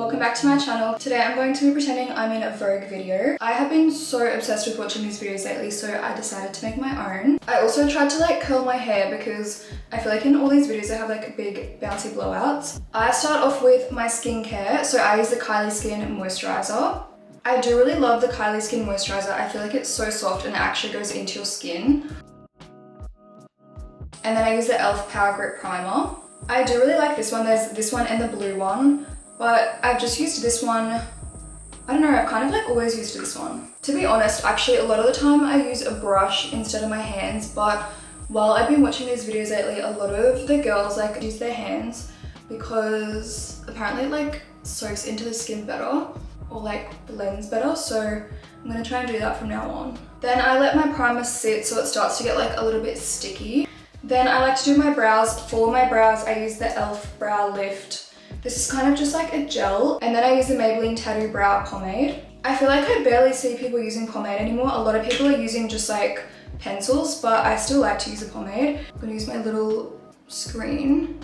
Welcome back to my channel. Today I'm going to be pretending I'm in a Vogue video. I have been so obsessed with watching these videos lately, so I decided to make my own. I also tried to like curl my hair because I feel like in all these videos I have like big bouncy blowouts. I start off with my skincare, so I use the Kylie Skin moisturizer. I do really love the Kylie Skin moisturizer. I feel like it's so soft and it actually goes into your skin. And then I use the e.l.f. Power Grip Primer. I do really like this one. There's this one and the blue one, but I've just used this one. I don't know, I've kind of like always used this one. To be honest, actually a lot of the time I use a brush instead of my hands, but while I've been watching these videos lately, a lot of the girls like use their hands because apparently it like soaks into the skin better or like blends better, so I'm gonna try and do that from now on. Then I let my primer sit so it starts to get like a little bit sticky. Then I like to do my brows. For my brows, I use the e.l.f. Brow Lift. This is kind of just like a gel. And then I use the Maybelline Tattoo Brow Pomade. I feel like I barely see people using pomade anymore. A lot of people are using just like pencils, but I still like to use a pomade. I'm gonna use my little screen.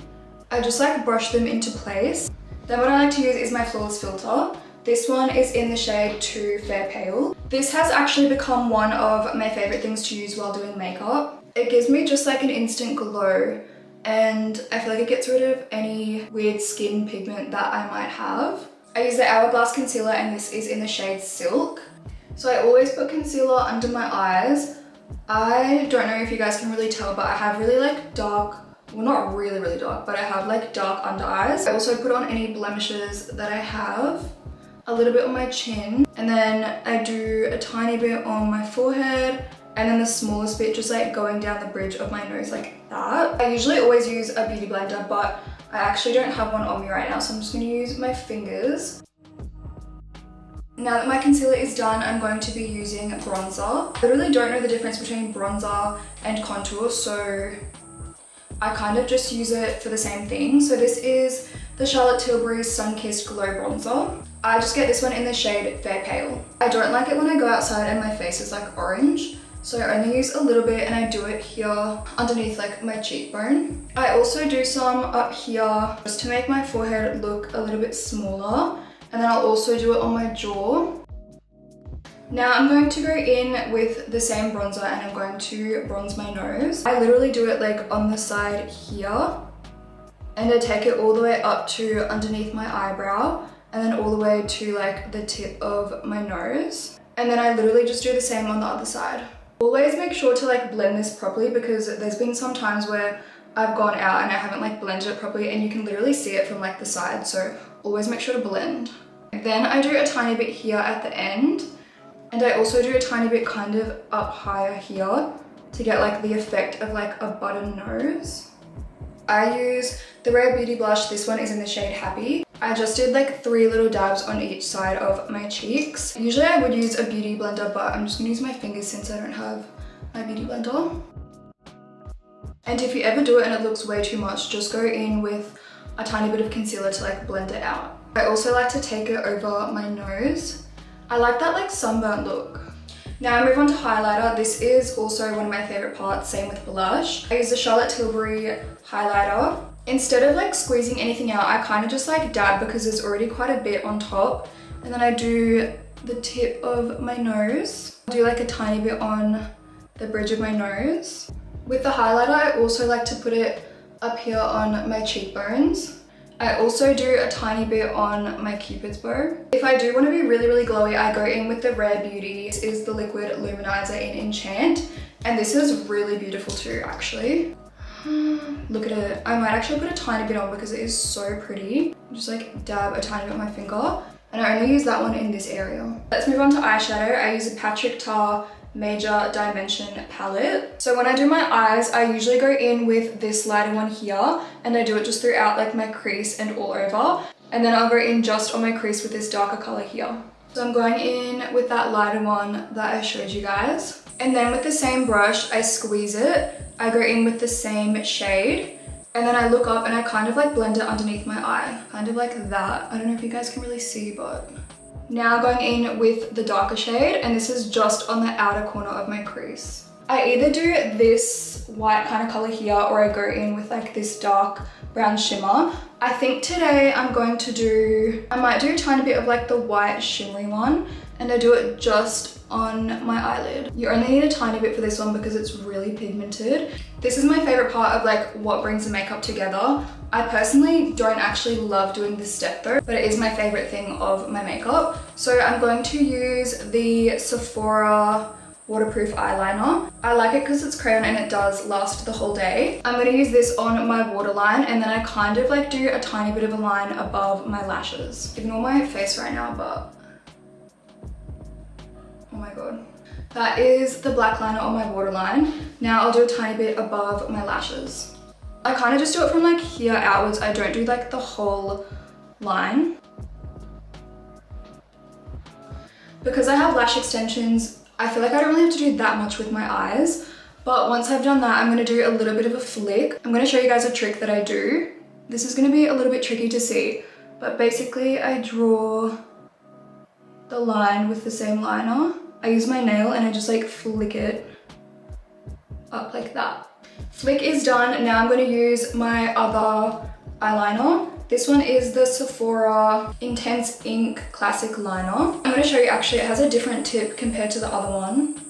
I just like brush them into place. Then what I like to use is my Flawless filter. This one is in the shade Too Fair Pale. This has actually become one of my favorite things to use while doing makeup. It gives me just like an instant glow, and I feel like it gets rid of any weird skin pigment that I might have. I use the Hourglass concealer and this is in the shade Silk. So I always put concealer under my eyes. I don't know if you guys can really tell, but I have really like dark, well not really really dark, but I have like dark under eyes. I also put on any blemishes that I have, a little bit on my chin, and then I do a tiny bit on my forehead, and then the smallest bit just like going down the bridge of my nose like that. I usually always use a beauty blender, but I actually don't have one on me right now, so I'm just going to use my fingers. Now that my concealer is done, I'm going to be using bronzer. I really don't know the difference between bronzer and contour, so I kind of just use it for the same thing. So this is the Charlotte Tilbury Sun Kissed Glow Bronzer. I just get this one in the shade Fair Pale. I don't like it when I go outside and my face is like orange, so I only use a little bit and I do it here underneath like my cheekbone. I also do some up here just to make my forehead look a little bit smaller, and then I'll also do it on my jaw. Now I'm going to go in with the same bronzer and I'm going to bronze my nose. I literally do it like on the side here, and I take it all the way up to underneath my eyebrow and then all the way to like the tip of my nose. And then I literally just do the same on the other side. Always make sure to like blend this properly, because there's been some times where I've gone out and I haven't like blended it properly and you can literally see it from like the side, so always make sure to blend. Then I do a tiny bit here at the end, and I also do a tiny bit kind of up higher here to get like the effect of like a button nose. I use the Rare Beauty blush. This one is in the shade Happy. I just did like 3 little dabs on each side of my cheeks. Usually I would use a beauty blender, but I'm just gonna use my fingers since I don't have my beauty blender. And if you ever do it and it looks way too much, just go in with a tiny bit of concealer to like blend it out. I also like to take it over my nose. I like that like sunburnt look. Now I move on to highlighter. This is also one of my favorite parts, same with blush. I use the Charlotte Tilbury highlighter. Instead of like squeezing anything out, I kind of just like dab because there's already quite a bit on top. And then I do the tip of my nose. I do like a tiny bit on the bridge of my nose. With the highlighter, I also like to put it up here on my cheekbones. I also do a tiny bit on my Cupid's bow. If I do want to be really, really glowy, I go in with the Rare Beauty. This is the Liquid Luminizer in Enchant. And this is really beautiful too, actually. Look at it. I might actually put a tiny bit on because it is so pretty. Just like dab a tiny bit on my finger. And I only use that one in this area. Let's move on to eyeshadow. I use a Patrick Ta Major Dimension palette. So when I do my eyes, I usually go in with this lighter one here, and I do it just throughout like my crease and all over. And then I'll go in just on my crease with this darker color here. So I'm going in with that lighter one that I showed you guys. And then with the same brush, I squeeze it. I go in with the same shade, and then I look up and I kind of like blend it underneath my eye, kind of like that. I don't know if you guys can really see, but now going in with the darker shade, and this is just on the outer corner of my crease. I either do this white kind of color here, or I go in with like this dark brown shimmer. I think today I might do a tiny bit of like the white shimmery one, and I do it just on my eyelid. You only need a tiny bit for this one because it's really pigmented. This is my favorite part of like what brings the makeup together. I personally don't actually love doing this step though, but it is my favorite thing of my makeup. So I'm going to use the Sephora waterproof eyeliner. I like it because it's crayon and it does last the whole day. I'm going to use this on my waterline, and then I kind of like do a tiny bit of a line above my lashes. Ignore my face right now, but oh my god. That is the black liner on my waterline. Now I'll do a tiny bit above my lashes. I kind of just do it from like here outwards. I don't do like the whole line. Because I have lash extensions, I feel like I don't really have to do that much with my eyes. But once I've done that, I'm going to do a little bit of a flick. I'm going to show you guys a trick that I do. This is going to be a little bit tricky to see, but basically I draw the line with the same liner. I use my nail and I just like flick it up like that. Flick is done. Now I'm going to use my other eyeliner. This one is the Sephora Intense Ink Classic Liner. I'm going to show you, actually it has a different tip compared to the other one.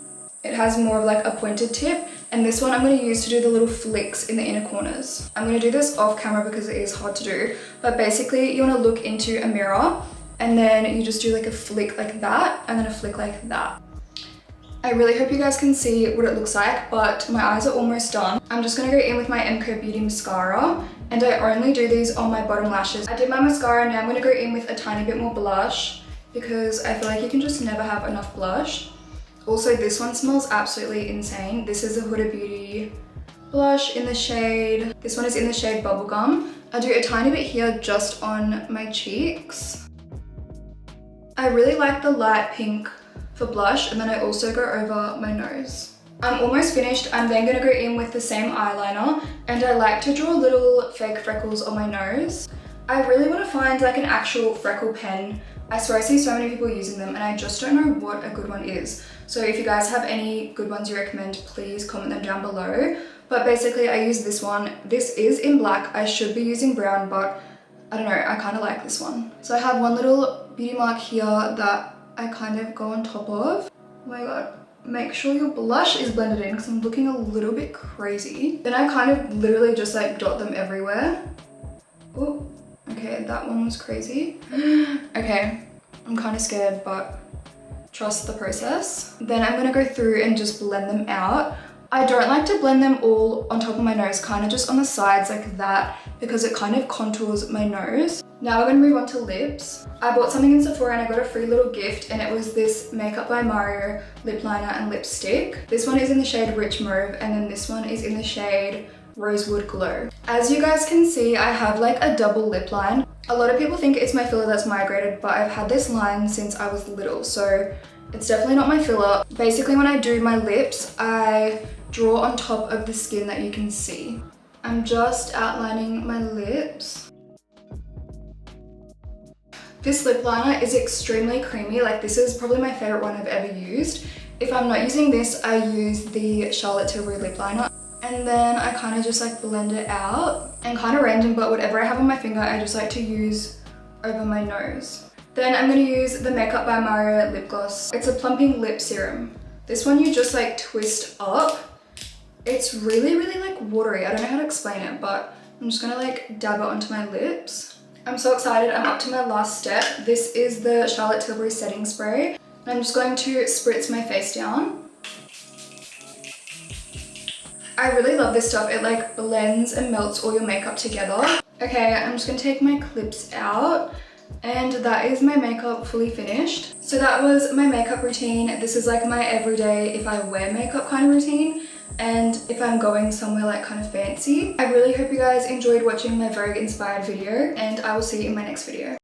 It has more of like a pointed tip, and this one I'm going to use to do the little flicks in the inner corners. I'm going to do this off camera because it is hard to do, but basically you want to look into a mirror and then you just do like a flick like that and then a flick like that. I really hope you guys can see what it looks like, but my eyes are almost done. I'm just going to go in with my MCO Beauty mascara, and I only do these on my bottom lashes. I did my mascara, now I'm going to go in with a tiny bit more blush because I feel like you can just never have enough blush. Also, this one smells absolutely insane. This is a Huda Beauty blush in the shade, this one is in the shade Bubblegum. I do a tiny bit here just on my cheeks. I really like the light pink for blush, and then I also go over my nose. I'm almost finished. I'm then gonna go in with the same eyeliner, and I like to draw little fake freckles on my nose. I really want to find like an actual freckle pen. I swear I see so many people using them and I just don't know what a good one is. So if you guys have any good ones you recommend, please comment them down below. But basically I use this one. This is in black. I should be using brown, but I don't know, I kind of like this one. So I have one little beauty mark here that I kind of go on top of. Oh my god. Make sure your blush is blended in because I'm looking a little bit crazy. Then I kind of literally just like dot them everywhere. Oh, okay, that one was crazy. Okay, I'm kind of scared, but trust the process. Then I'm gonna go through and just blend them out. I don't like to blend them all on top of my nose, kind of just on the sides like that, because it kind of contours my nose. Now we're gonna move on to lips. I bought something in Sephora and I got a free little gift, and it was this Makeup by Mario lip liner and lipstick. This one is in the shade Rich Mauve, and then this one is in the shade Rosewood Glow. As you guys can see, I have like a double lip line. A lot of people think it's my filler that's migrated, but I've had this line since I was little, so it's definitely not my filler. Basically, when I do my lips, I draw on top of the skin that you can see. I'm just outlining my lips. This lip liner is extremely creamy. Like, this is probably my favorite one I've ever used. If I'm not using this, I use the Charlotte Tilbury lip liner. And then I kind of just like blend it out, and kind of random, but whatever I have on my finger, I just like to use over my nose. Then I'm going to use the Makeup by Mario lip gloss. It's a plumping lip serum. This one you just like twist up. It's really, really like watery. I don't know how to explain it, but I'm just going to like dab it onto my lips. I'm so excited. I'm up to my last step. This is the Charlotte Tilbury setting spray. And I'm just going to spritz my face down. I really love this stuff. It like blends and melts all your makeup together. Okay, I'm just gonna take my clips out, and that is my makeup fully finished. So that was my makeup routine. This is like my everyday if I wear makeup kind of routine, and if I'm going somewhere like kind of fancy. I really hope you guys enjoyed watching my Vogue inspired video, and I will see you in my next video.